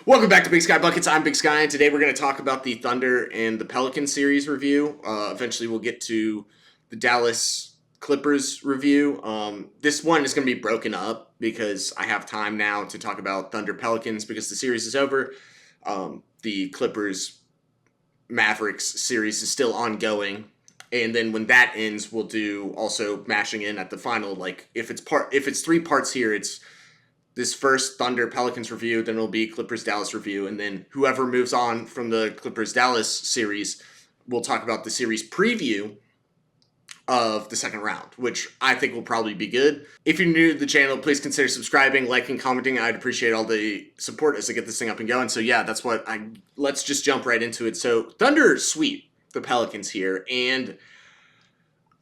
Welcome back to Big Sky Buckets. I'm Big Sky, and today we're going to talk about the Thunder and the Pelicans series review. Eventually, we'll get to the Dallas Clippers review. This one is going to be broken up because I have time now to talk about Thunder Pelicans because the series is over. The Clippers Mavericks series is still ongoing, and then when that ends, we'll do also mashing in at the final. Like if it's three parts here, it's this first Thunder Pelicans review, then it'll be Clippers Dallas review, and then whoever moves on from the Clippers Dallas series, we'll talk about the series preview of the second round, which I think will probably be good. If you're new to the channel, please consider subscribing, liking, commenting. I'd appreciate all the support as I get this thing up and going. So yeah, let's just jump right into it. So Thunder sweep the Pelicans here, and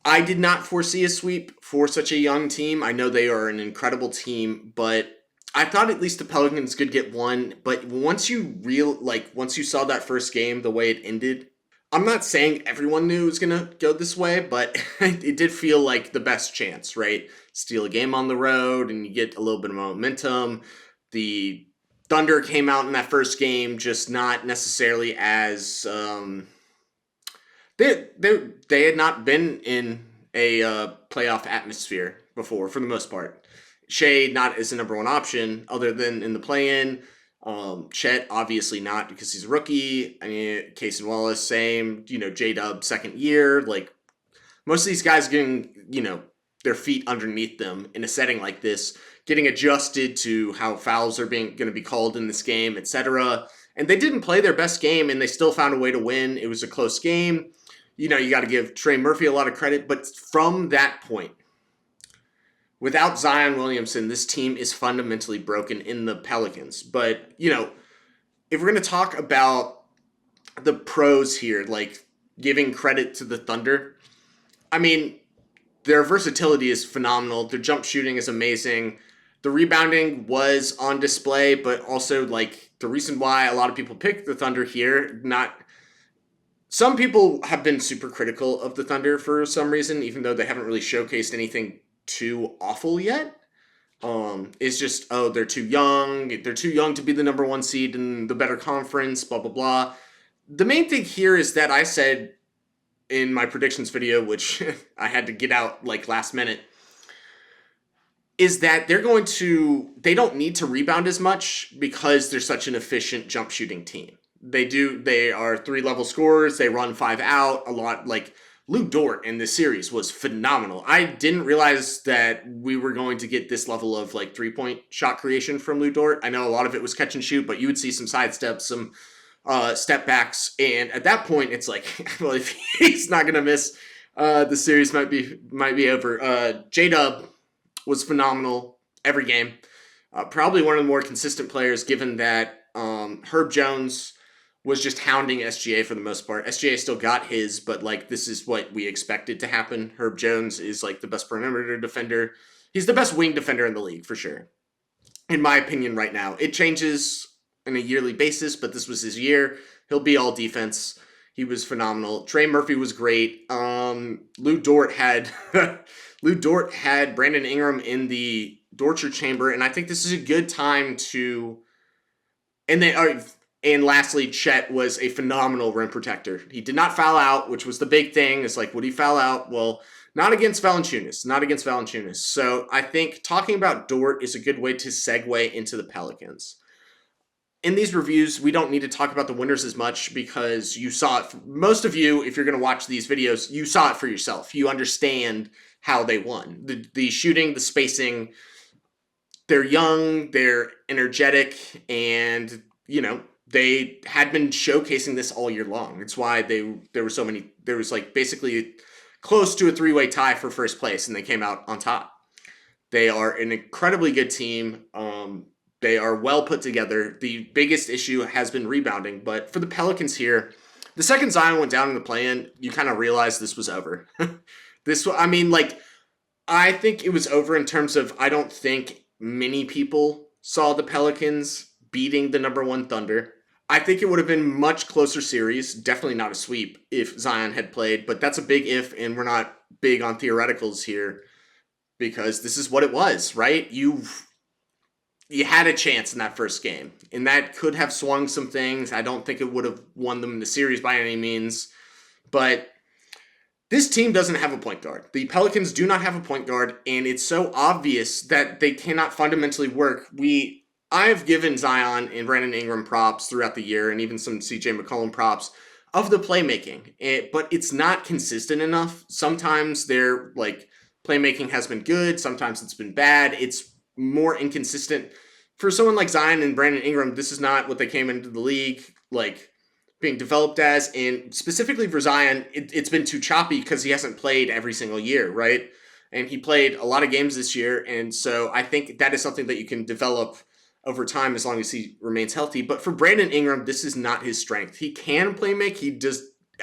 I did not foresee a sweep for such a young team. I know they are an incredible team, but I thought at least the Pelicans could get one. But once you saw that first game, the way it ended, I'm not saying everyone knew it was gonna go this way, but it did feel like the best chance, right? Steal a game on the road, and you get a little bit of momentum. The Thunder came out in that first game just not necessarily as they had not been in a playoff atmosphere before, for the most part. Shea not as the number one option, other than in the play-in. Chet obviously not because he's a rookie. I mean, Case and Wallace same. J-Dub second year. Like most of these guys getting their feet underneath them in a setting like this, getting adjusted to how fouls are going to be called in this game, etc. And they didn't play their best game, and they still found a way to win. It was a close game. You got to give Trey Murphy a lot of credit, but from that point, without Zion Williamson, this team is fundamentally broken in the Pelicans. But, if we're going to talk about the pros here, like giving credit to the Thunder, I mean, their versatility is phenomenal. Their jump shooting is amazing. The rebounding was on display, but also, like, the reason why a lot of people pick the Thunder here, some people have been super critical of the Thunder for some reason, even though they haven't really showcased anything too awful yet. It's just, they're too young. They're too young to be the number one seed in the better conference, blah, blah, blah. The main thing here is that I said in my predictions video, which I had to get out like last minute, is that they don't need to rebound as much because they're such an efficient jump shooting team. They are 3-level scorers. They run 5 out a lot. Like Lou Dort in this series was phenomenal. I didn't realize that we were going to get this level of like 3-point shot creation from Lou Dort. I know a lot of it was catch and shoot, but you would see some sidesteps, some step backs, and at that point it's like, well, if he's not gonna miss, the series might be over. J-Dub was phenomenal every game. Probably one of the more consistent players, given that Herb Jones was just hounding SGA for the most part. SGA still got his, but like this is what we expected to happen. Herb Jones is like the best perimeter defender. He's the best wing defender in the league for sure, in my opinion. Right now, it changes on a yearly basis, but this was his year. He'll be all defense. He was phenomenal. Trey Murphy was great. Lou Dort had Brandon Ingram in the torture chamber, and I think this is a good time to. And lastly, Chet was a phenomenal rim protector. He did not foul out, which was the big thing. It's like, would he foul out? Well, not against Valanciunas. So I think talking about Dort is a good way to segue into the Pelicans. In these reviews, we don't need to talk about the winners as much because you saw it. Most of you, if you're going to watch these videos, you saw it for yourself. You understand how they won. The shooting, the spacing, they're young, they're energetic, and, they had been showcasing this all year long. It's why there was like basically close to a 3-way tie for first place, and they came out on top. They are an incredibly good team. They are well put together. The biggest issue has been rebounding, but for the Pelicans here, the second Zion went down in the play-in, you kind of realized this was over. I think it was over in terms of, I don't think many people saw the Pelicans beating the number one Thunder. I think it would have been much closer series, definitely not a sweep if Zion had played, but that's a big if, and we're not big on theoreticals here because this is what it was, right? you had a chance in that first game, and that could have swung some things. I don't think it would have won them the series by any means, but this team doesn't have a point guard. The Pelicans do not have a point guard, and it's so obvious that they cannot fundamentally work. I've given Zion and Brandon Ingram props throughout the year, and even some CJ McCollum props of the playmaking, but it's not consistent enough. Sometimes their playmaking has been good, sometimes it's been bad. It's more inconsistent. For someone like Zion and Brandon Ingram, this is not what they came into the league being developed as, and specifically for Zion, it's been too choppy because he hasn't played every single year, right? And he played a lot of games this year, and so I think that is something that you can develop over time as long as he remains healthy. But for Brandon Ingram, this is not his strength. He can play make.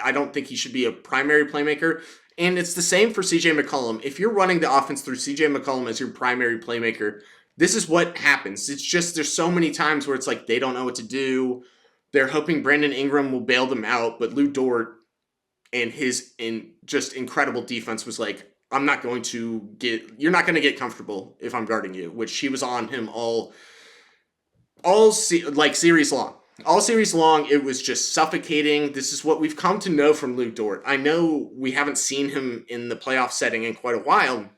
I don't think he should be a primary playmaker. And it's the same for CJ McCollum. If you're running the offense through CJ McCollum as your primary playmaker, this is what happens. It's just there's so many times where it's like they don't know what to do. They're hoping Brandon Ingram will bail them out, but Lou Dort and his just incredible defense was like, you're not going to get comfortable if I'm guarding you, which he was on him series long. All series long, it was just suffocating. This is what we've come to know from Lou Dort. I know we haven't seen him in the playoff setting in quite a while,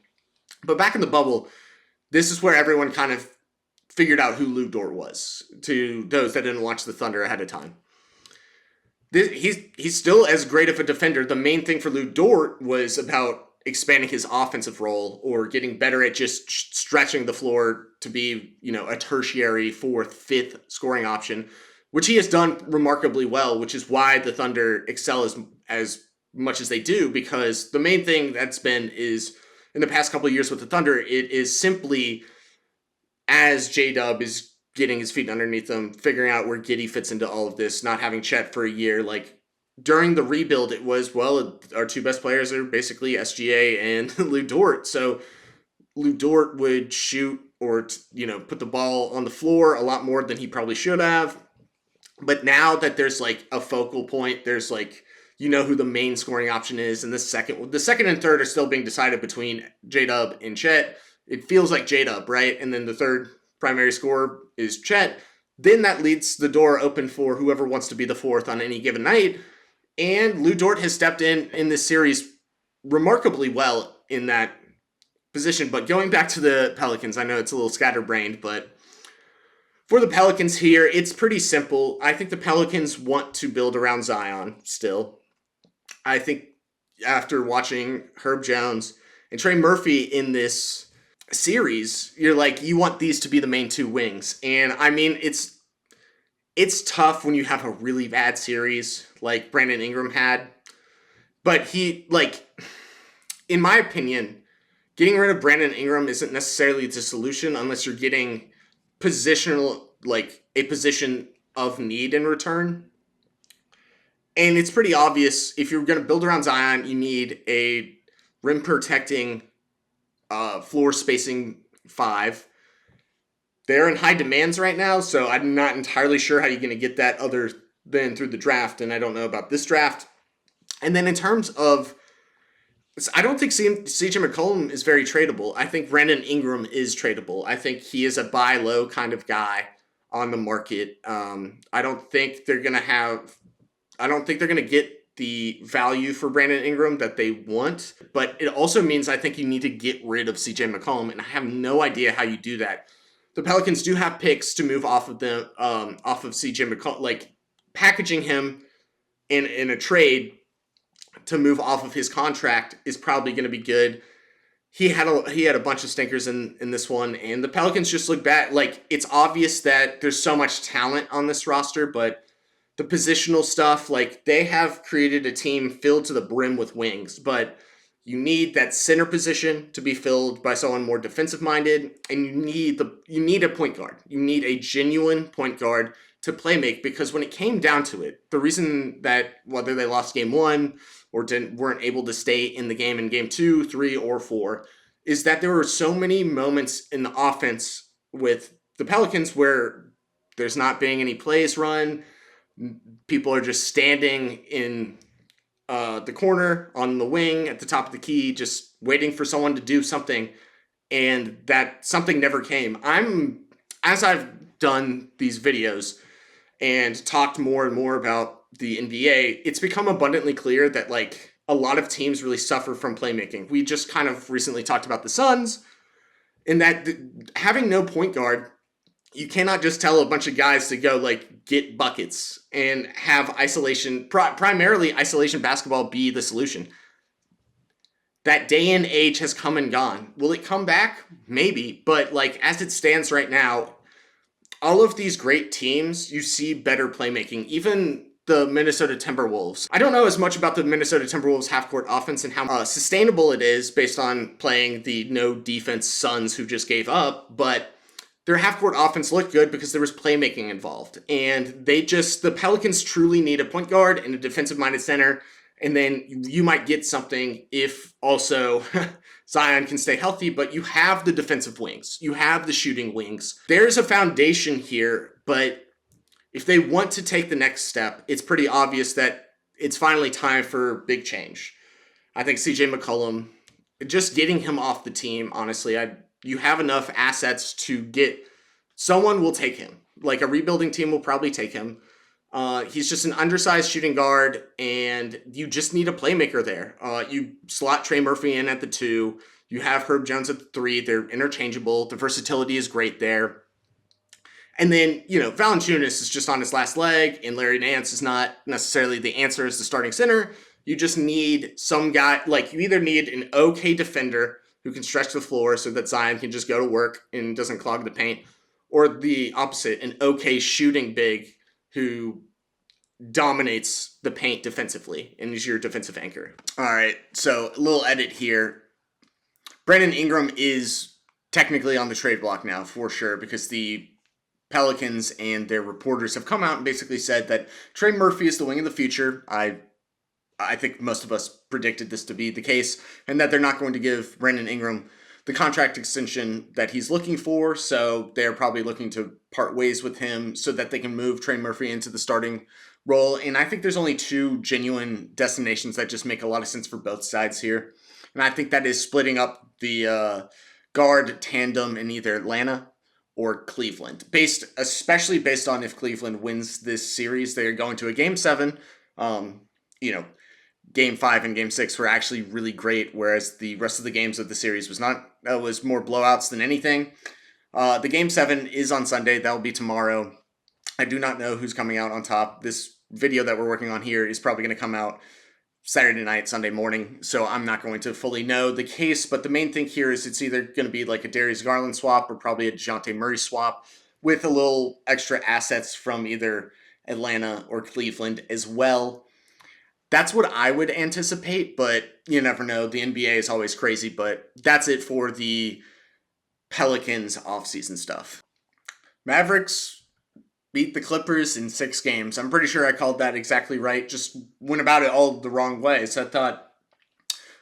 but back in the bubble, this is where everyone kind of figured out who Lou Dort was, to those that didn't watch the Thunder ahead of time. He's still as great of a defender. The main thing for Lou Dort was about expanding his offensive role or getting better at just stretching the floor to be, a tertiary fourth, fifth scoring option, which he has done remarkably well, which is why the Thunder excel as much as they do, because the main thing that's been is in the past couple of years with the Thunder, it is simply as J-Dub is getting his feet underneath him, figuring out where Giddey fits into all of this, not having Chet for a year. During the rebuild, it was, our two best players are basically SGA and Lou Dort. So Lou Dort would shoot or, put the ball on the floor a lot more than he probably should have. But now that there's a focal point, there's who the main scoring option is. And the second and third are still being decided between J-Dub and Chet. It feels like J-Dub, right? And then the third primary scorer is Chet. Then that leaves the door open for whoever wants to be the fourth on any given night. And Lou Dort has stepped in this series remarkably well in that position. But going back to the Pelicans, I know it's a little scatterbrained, but for the Pelicans here, it's pretty simple. I think the Pelicans want to build around Zion still. I think after watching Herb Jones and Trey Murphy in this series, you want these to be the main two wings. And I mean, it's tough when you have a really bad series like Brandon Ingram had. But in my opinion, getting rid of Brandon Ingram isn't necessarily the solution unless you're getting positional, a position of need in return. And it's pretty obvious if you're going to build around Zion, you need a rim protecting floor spacing 5. They're in high demands right now, so I'm not entirely sure how you're going to get that other than through the draft, and I don't know about this draft. And then in terms of, I don't think CJ McCollum is very tradable. I think Brandon Ingram is tradable. I think he is a buy low kind of guy on the market. I don't think they're going to get the value for Brandon Ingram that they want, but it also means I think you need to get rid of CJ McCollum, and I have no idea how you do that. The Pelicans do have picks to move off of CJ McCollum, packaging him in a trade to move off of his contract is probably going to be good. He had a bunch of stinkers in this one, and the Pelicans just look bad. It's obvious that there's so much talent on this roster, but the positional stuff, they have created a team filled to the brim with wings, but you need that center position to be filled by someone more defensive-minded, and you need a point guard. You need a genuine point guard to play make, because when it came down to it, the reason that whether they lost game 1 or weren't able to stay in the game in game 2, 3, or 4, is that there were so many moments in the offense with the Pelicans where there's not being any plays run. People are just standing in the corner on the wing at the top of the key, just waiting for someone to do something, and that something never came. as I've done these videos and talked more and more about the NBA, it's become abundantly clear that like a lot of teams really suffer from playmaking. We just kind of recently talked about the Suns, in that having no point guard, you cannot just tell a bunch of guys to go like get buckets and have isolation, primarily isolation basketball, be the solution. That day and age has come and gone. Will it come back? Maybe, but like as it stands right now, all of these great teams, you see better playmaking. Even the Minnesota Timberwolves. I don't know as much about the Minnesota Timberwolves half-court offense and how sustainable it is based on playing the no defense Suns who just gave up, but their half-court offense looked good because there was playmaking involved. And the Pelicans truly need a point guard and a defensive-minded center, and then you might get something if also Zion can stay healthy, but you have the defensive wings. You have the shooting wings. There's a foundation here, but if they want to take the next step, it's pretty obvious that it's finally time for big change. I think CJ McCollum, just getting him off the team, honestly, you have enough assets to get someone will take him. Like a rebuilding team will probably take him. He's just an undersized shooting guard, and you just need a playmaker there. You slot Trey Murphy in at the 2. You have Herb Jones at the 3. They're interchangeable. The versatility is great there. And then, Valanciunas is just on his last leg, and Larry Nance is not necessarily the answer as the starting center. You just need some guy, like you either need an okay defender who can stretch the floor so that Zion can just go to work and doesn't clog the paint, or the opposite, an okay shooting big who dominates the paint defensively and is your defensive anchor. All right, so a little edit here. Brandon Ingram is technically on the trade block now for sure because the Pelicans and their reporters have come out and basically said that Trey Murphy is the wing of the future. I think most of us predicted this to be the case, and that they're not going to give Brandon Ingram the contract extension that he's looking for, so they're probably looking to part ways with him so that they can move Trey Murphy into the starting role. And I think there's only 2 genuine destinations that just make a lot of sense for both sides here. And I think that is splitting up the guard tandem in either Atlanta or Cleveland, especially based on if Cleveland wins this series. They're going to a Game 7. Game 5 and Game 6 were actually really great, whereas the rest of the games of the series was more blowouts than anything. The Game 7 is on Sunday. That will be tomorrow. I do not know who's coming out on top. This video that we're working on here is probably going to come out Saturday night, Sunday morning, so I'm not going to fully know the case, but the main thing here is it's either going to be like a Darius Garland swap or probably a DeJounte Murray swap with a little extra assets from either Atlanta or Cleveland as well. That's what I would anticipate, but you never know. The NBA is always crazy, but that's it for the Pelicans offseason stuff. Mavericks beat the Clippers in 6 games. I'm pretty sure I called that exactly right. Just went about it all the wrong way. So I thought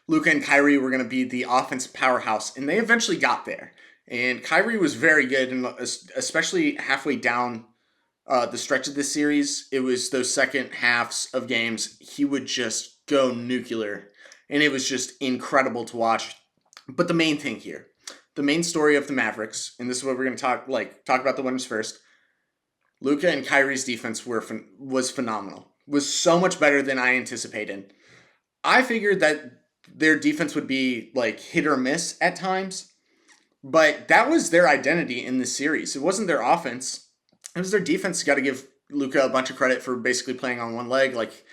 Luka and Kyrie were going to be the offensive powerhouse, and they eventually got there. And Kyrie was very good, and especially halfway down the stretch of this series, it was those second halves of games, he would just go nuclear. And it was just incredible to watch. But the main thing here, the main story of the Mavericks, and this is what we're going to talk about the winners first. Luka and Kyrie's defense was phenomenal. Was so much better than I anticipated. I figured that their defense would be like hit or miss at times, but that was their identity in this series. It wasn't their offense. It was their defense. You got to give Luka a bunch of credit for basically playing on one leg, like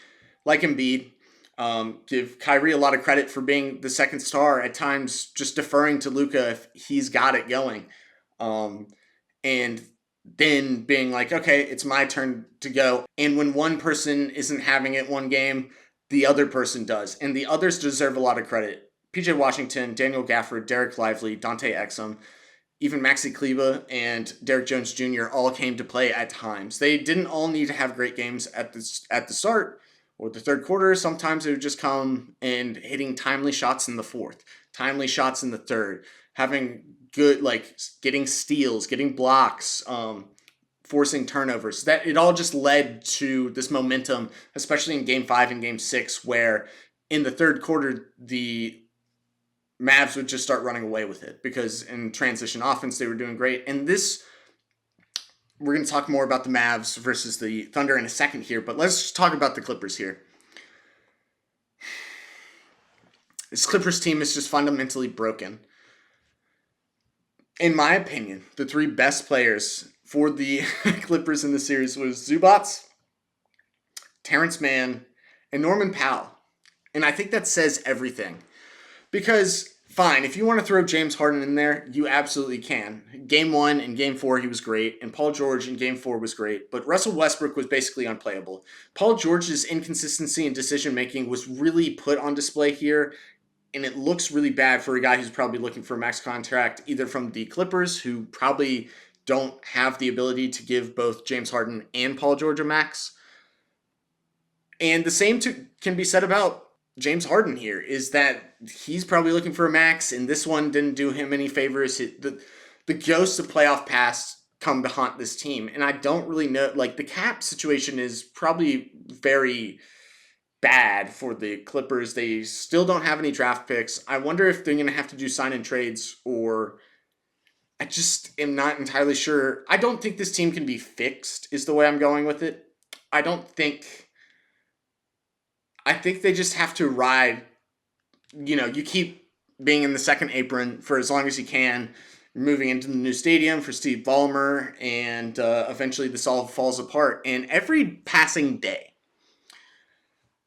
Embiid. Give Kyrie a lot of credit for being the second star at times, just deferring to Luka if he's got it going. And then being like, okay, it's my turn to go. And when one person isn't having it one game, the other person does. And the others deserve a lot of credit. PJ Washington, Daniel Gafford, Derek Lively, Dante Exum, even Maxi Kleber and Derek Jones Jr. all came to play at times. They didn't all need to have great games at the start or the third quarter. Sometimes it would just come and hitting timely shots in the fourth, timely shots in the third, having good, getting steals, getting blocks, forcing turnovers. That it all just led to this momentum, especially in Game 5 and Game 6, where in the third quarter, the Mavs would just start running away with it because in transition offense, they were doing great. And this we're going to talk more about the Mavs versus the Thunder in a second here, but let's just talk about the Clippers here. This Clippers team is just fundamentally broken. In my opinion, the three best players for the Clippers in the series was Zubats, Terrence Mann, and Norman Powell. And I think that says everything. Because, fine, if you want to throw James Harden in there, you absolutely can. Game 1 and Game 4, he was great. And Paul George in Game 4 was great. But Russell Westbrook was basically unplayable. Paul George's inconsistency in decision-making was really put on display here. And it looks really bad for a guy who's probably looking for a max contract, either from the Clippers, who probably don't have the ability to give both James Harden and Paul George a max. And the same can be said about James Harden here, is that he's probably looking for a max, and this one didn't do him any favors. The ghosts of playoff past come to haunt this team, and I don't really know. Like, the cap situation is probably very bad for the Clippers. They still don't have any draft picks. I wonder if they're going to have to do sign-in trades, or I just am not entirely sure. I don't think this team can be fixed, is the way I'm going with it. I think they just have to ride. You keep being in the second apron for as long as you can. You're moving into the new stadium for Steve Ballmer, and eventually this all falls apart. And every passing day,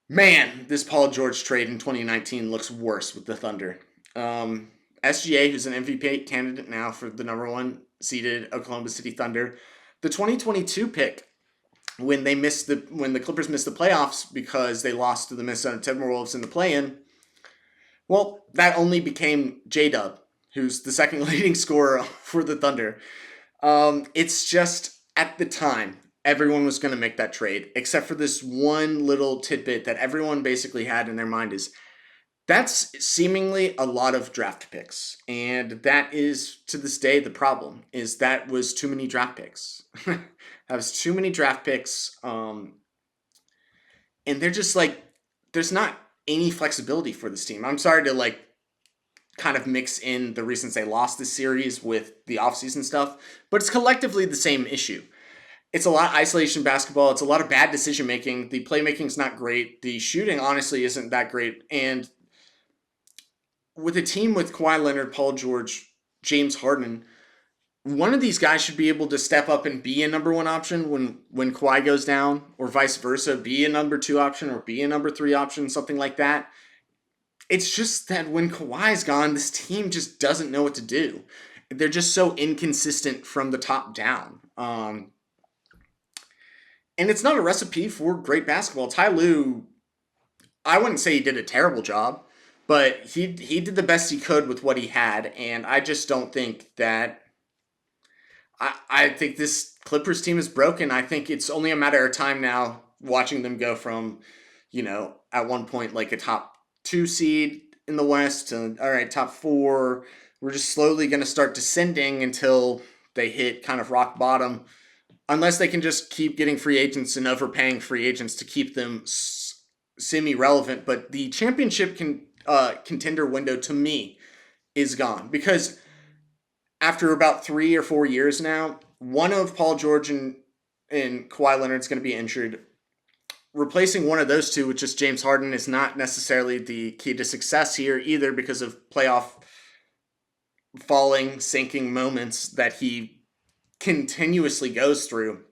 man, this Paul George trade in 2019 looks worse with the Thunder. SGA, who's an MVP candidate now for the number 1 seeded Oklahoma City Thunder, the 2022 pick, when the Clippers missed the playoffs because they lost to the Minnesota Timberwolves in the play-in, well, that only became J-Dub, who's the second leading scorer for the Thunder. It's just, at the time, everyone was going to make that trade, except for this one little tidbit that everyone basically had in their mind is, that's seemingly a lot of draft picks. And that is, to this day, the problem, is that was too many draft picks. That was too many draft picks. And they're just like, there's not any flexibility for this team. I'm sorry to kind of mix in the reasons they lost this series with the offseason stuff, but it's collectively the same issue. It's a lot of isolation basketball. It's a lot of bad decision making. The playmaking's not great. The shooting, honestly, isn't that great. And with a team with Kawhi Leonard, Paul George, James Harden, one of these guys should be able to step up and be a number 1 option when Kawhi goes down, or vice versa, be a number 2 option or be a number 3 option, something like that. It's just that when Kawhi's gone, this team just doesn't know what to do. They're just so inconsistent from the top down. And it's not a recipe for great basketball. Ty Lue, I wouldn't say he did a terrible job, but he did the best he could with what he had, and I just don't think that... I think this Clippers team is broken. I think it's only a matter of time now, watching them go from, at one point, like a top 2 seed in the West to, all right, top 4. We're just slowly going to start descending until they hit kind of rock bottom, unless they can just keep getting free agents and overpaying free agents to keep them semi-relevant. But the championship contender window, to me, is gone, because after about 3 or 4 years now, one of Paul George and Kawhi Leonard is going to be injured. Replacing one of those two with just James Harden is not necessarily the key to success here either, because of playoff falling, sinking moments that he continuously goes through.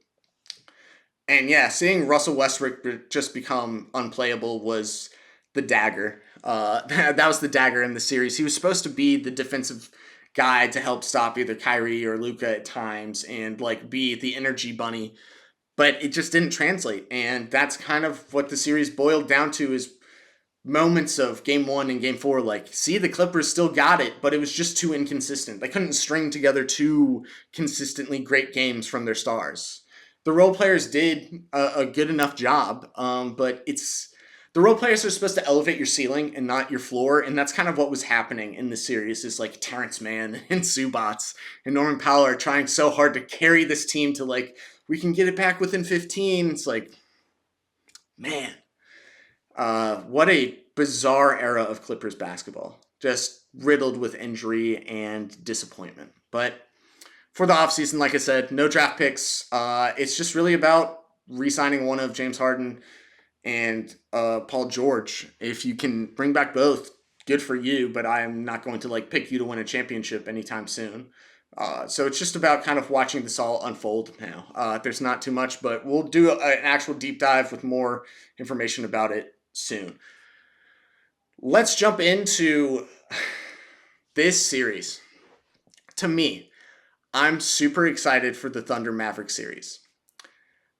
And yeah, seeing Russell Westbrook just become unplayable was the dagger. That was the dagger in the series. He was supposed to be the defensive guy to help stop either Kyrie or Luka at times and be the energy bunny, but it just didn't translate. And that's kind of what the series boiled down to, is moments of Game 1 and Game 4. See, the Clippers still got it, but it was just too inconsistent. They couldn't string together 2 consistently great games from their stars. The role players did a good enough job, but the role players are supposed to elevate your ceiling and not your floor, and that's kind of what was happening in the series. Is Terrence Mann and Zubats and Norman Powell are trying so hard to carry this team to we can get it back within 15. It's man, what a bizarre era of Clippers basketball, just riddled with injury and disappointment. But for the offseason, like I said, no draft picks. It's just really about re-signing one of James Harden and Paul George. If you can bring back both, good for you. But I am not going to like pick you to win a championship anytime soon. So it's just about kind of watching this all unfold now. There's not too much, but we'll do an actual deep dive with more information about it soon. Let's jump into this series. To me, I'm super excited for the Thunder Maverick series.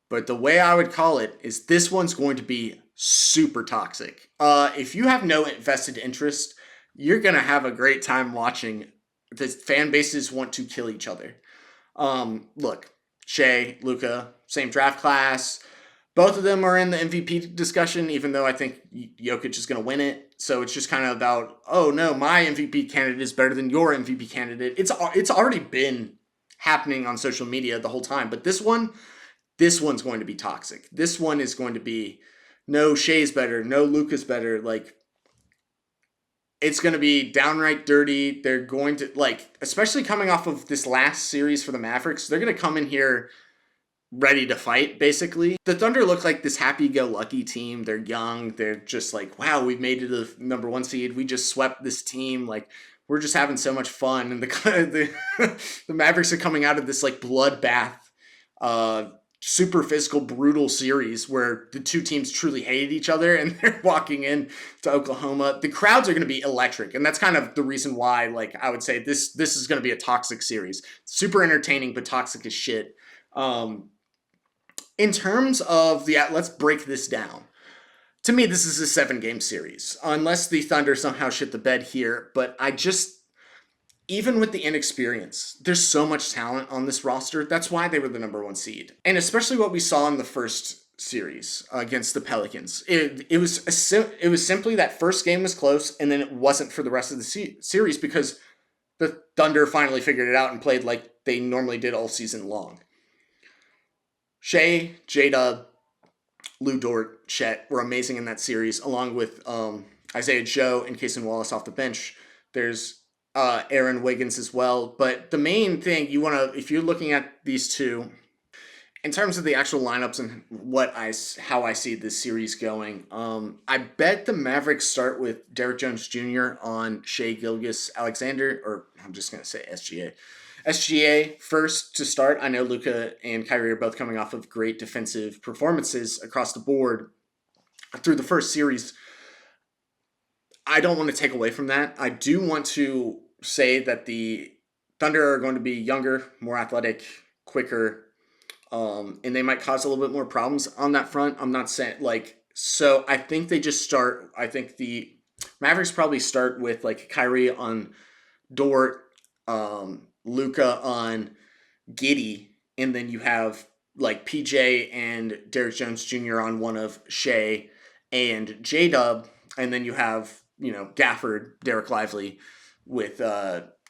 But the way I would call it is this one's going to be super toxic. If you have no vested interest, you're going to have a great time watching. The fan bases want to kill each other. Look, Shea, Luka, same draft class. Both of them are in the MVP discussion, even though I think Jokic is going to win it. So it's just kind of about, oh no, my MVP candidate is better than your MVP candidate. It's already been happening on social media the whole time. But this one's going to be toxic. This one is going to be no Shea's better, no Luka's better. Like, it's going to be downright dirty. They're going to, like, especially coming off of this last series for the Mavericks, they're going to come in here ready to fight, basically. The Thunder look like this happy-go-lucky team. They're young. They're just like, wow, we've made it to the number one seed. We just swept this team. Like, we're just having so much fun. And the Mavericks are coming out of this, like, bloodbath, super physical, brutal series where the two teams truly hated each other, and they're walking in to Oklahoma. The crowds are going to be electric, and that's kind of the reason why, like, I would say this is going to be a toxic series. Super entertaining, but toxic as shit. In terms of let's break this down. To me, this is a 7-game series, unless the Thunder somehow shit the bed here. But even with the inexperience, there's so much talent on this roster. That's why they were the number one seed. And especially what we saw in the first series against the Pelicans. It was simply that first game was close, and then it wasn't for the rest of the series because the Thunder finally figured it out and played like they normally did all season long. Shea, J-Dub, Lou Dort, Chet were amazing in that series, along with Isaiah Joe and Cason Wallace off the bench. There's Aaron Wiggins as well. But the main thing if you're looking at these two, in terms of the actual lineups and how I see this series going, I bet the Mavericks start with Derrick Jones Jr. on Shea Gilgeous-Alexander, or I'm just going to say SGA. SGA first to start. I know Luka and Kyrie are both coming off of great defensive performances across the board through the first series. I don't want to take away from that. I do want to say that the Thunder are going to be younger, more athletic, quicker, and they might cause a little bit more problems on that front. I'm not saying so I think they just start. I think the Mavericks probably start with like Kyrie on Dort, Luka on Giddey, and then you have like PJ and Derrick Jones Jr. on one of Shea and J-Dub, and then you have, Gafford, Derek Lively with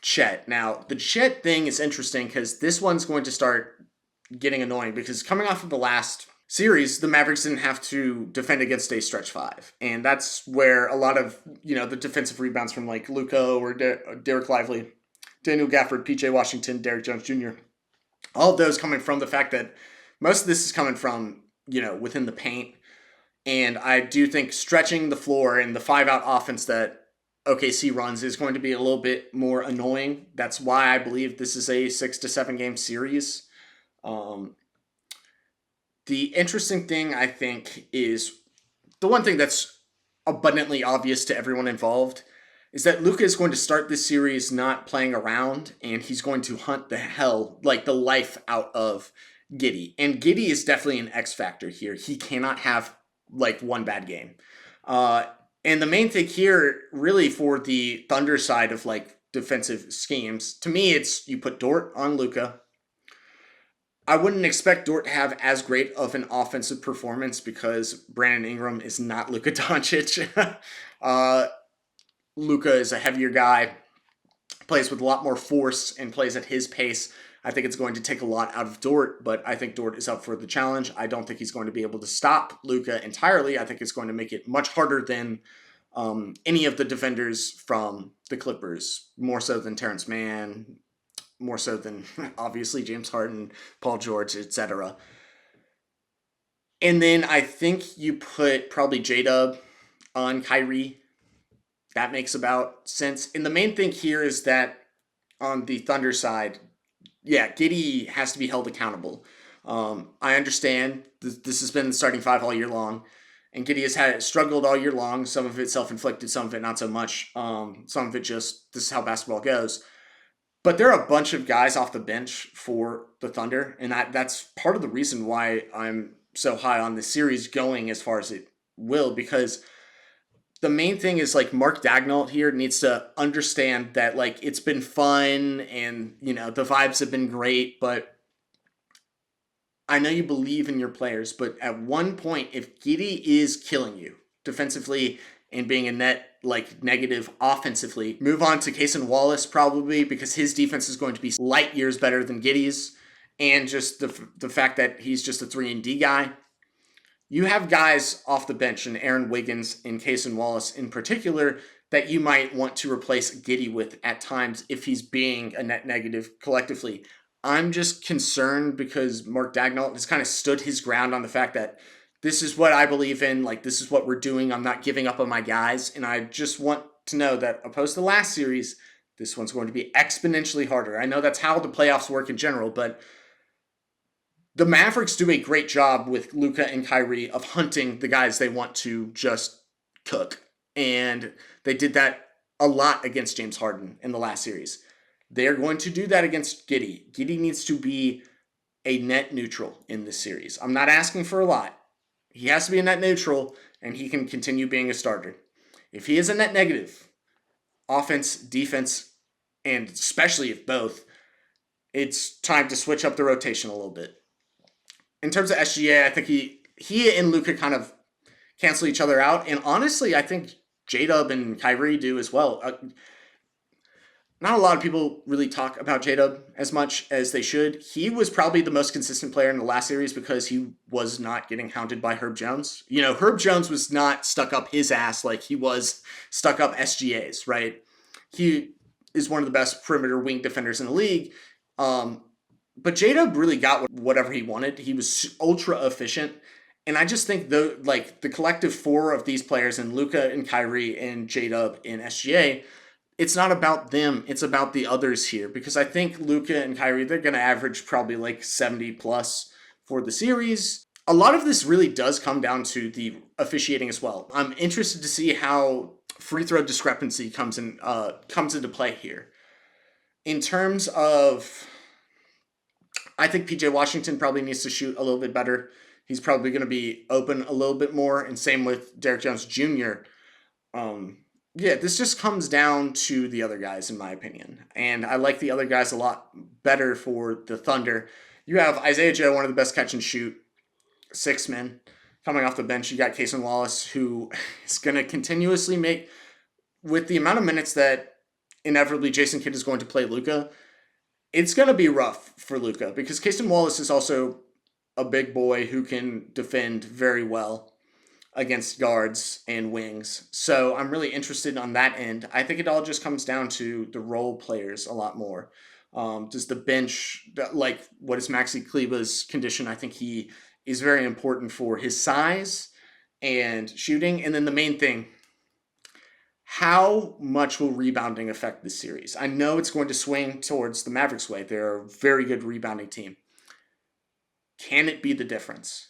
Chet. Now, the Chet thing is interesting because this one's going to start getting annoying because coming off of the last series, the Mavericks didn't have to defend against a stretch five. And that's where a lot of, the defensive rebounds from like Luka or Derek Lively, Daniel Gafford, PJ Washington, Derrick Jones Jr., all of those coming from the fact that most of this is coming from, within the paint. And I do think stretching the floor and the 5-out offense that OKC runs is going to be a little bit more annoying. That's why I believe this is a 6 to 7 game series. The interesting thing, I think, is the one thing that's abundantly obvious to everyone involved is that Luka is going to start this series not playing around, and he's going to hunt the life out of Giddey. And Giddey is definitely an X factor here. He cannot have one bad game. And the main thing here, really, for the Thunder side of defensive schemes, to me, it's you put Dort on Luka. I wouldn't expect Dort to have as great of an offensive performance because Brandon Ingram is not Luka Doncic. Luka is a heavier guy, plays with a lot more force, and plays at his pace. I think it's going to take a lot out of Dort, but I think Dort is up for the challenge. I don't think he's going to be able to stop Luka entirely. I think it's going to make it much harder than any of the defenders from the Clippers, more so than Terrence Mann, more so than obviously James Harden, Paul George, etc. And then I think you put probably J-Dub on Kyrie. That makes about sense. And the main thing here is that on the Thunder side, yeah, Giddey has to be held accountable. I understand this has been the starting five all year long, and Giddey has had struggled all year long. Some of it self-inflicted, some of it not so much. Some of it just this is how basketball goes. But there are a bunch of guys off the bench for the Thunder, and that's part of the reason why I'm so high on this series going as far as it will, because the main thing is like Mark Dagnall here needs to understand that like it's been fun and the vibes have been great, but I know you believe in your players, but at one point if Giddey is killing you defensively and being a net like negative offensively, move on to Cason Wallace probably, because his defense is going to be light years better than Giddey's, and just the fact that he's just a 3-and-D guy. You have guys off the bench, and Aaron Wiggins and Cason Wallace in particular, that you might want to replace Giddey with at times if he's being a net negative collectively. I'm just concerned because Mark Dagnall has kind of stood his ground on the fact that this is what I believe in, like this is what we're doing. I'm not giving up on my guys, and I just want to know that opposed to the last series, this one's going to be exponentially harder. I know that's how the playoffs work in general, but the Mavericks do a great job with Luka and Kyrie of hunting the guys they want to just cook. And they did that a lot against James Harden in the last series. They're going to do that against Giddey. Giddey needs to be a net neutral in this series. I'm not asking for a lot. He has to be a net neutral, and he can continue being a starter. If he is a net negative, offense, defense, and especially if both, it's time to switch up the rotation a little bit. In terms of SGA, I think he and Luka kind of cancel each other out. And honestly, I think J-Dub and Kyrie do as well. Not a lot of people really talk about J-Dub as much as they should. He was probably the most consistent player in the last series because he was not getting hounded by Herb Jones. Herb Jones was not stuck up his ass like he was stuck up SGA's, right? He is one of the best perimeter wing defenders in the league. But J-Dub really got whatever he wanted. He was ultra efficient. And I just think the collective four of these players, and Luka and Kyrie and J-Dub and SGA, it's not about them. It's about the others here. Because I think Luka and Kyrie, they're going to average probably like 70 plus for the series. A lot of this really does come down to the officiating as well. I'm interested to see how free throw discrepancy comes into play here. In terms of, I think PJ Washington probably needs to shoot a little bit better. He's probably going to be open a little bit more, and same with Derrick Jones Jr. This just comes down to the other guys, in my opinion. And I like the other guys a lot better for the Thunder. You have Isaiah Joe, one of the best catch and shoot six men coming off the bench. You got Cason Wallace, who is going to continuously make, with the amount of minutes that inevitably Jason Kidd is going to play Luka, it's going to be rough for Luka because Cason Wallace is also a big boy who can defend very well against guards and wings. So I'm really interested on that end. I think it all just comes down to the role players a lot more. Does the bench, like what is Maxi Kleba's condition? I think he is very important for his size and shooting. And then the main thing, how much will rebounding affect this series? I know it's going to swing towards the Mavericks' way. They're a very good rebounding team. Can it be the difference?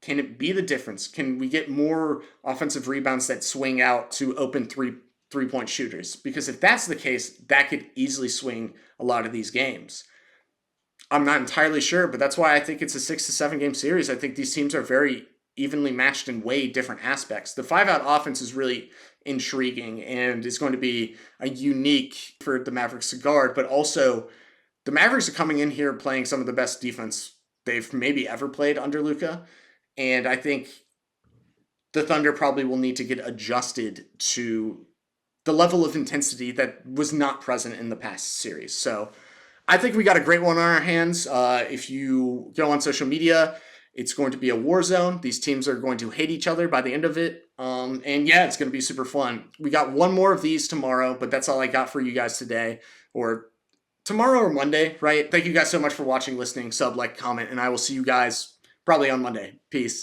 Can it be the difference? Can we get more offensive rebounds that swing out to open three-point shooters? Because if that's the case, that could easily swing a lot of these games. I'm not entirely sure, but that's why I think it's a 6 to 7 game series. I think these teams are very evenly matched in way different aspects. The 5-out offense is really intriguing and is going to be a unique for the Mavericks to guard, but also the Mavericks are coming in here playing some of the best defense they've maybe ever played under Luka. And I think the Thunder probably will need to get adjusted to the level of intensity that was not present in the past series. So I think we got a great one on our hands. If you go on social media, it's going to be a war zone. These teams are going to hate each other by the end of it. And yeah, it's going to be super fun. We got one more of these tomorrow, but that's all I got for you guys today, or tomorrow or Monday, right? Thank you guys so much for watching, listening, sub, like, comment, and I will see you guys probably on Monday. Peace.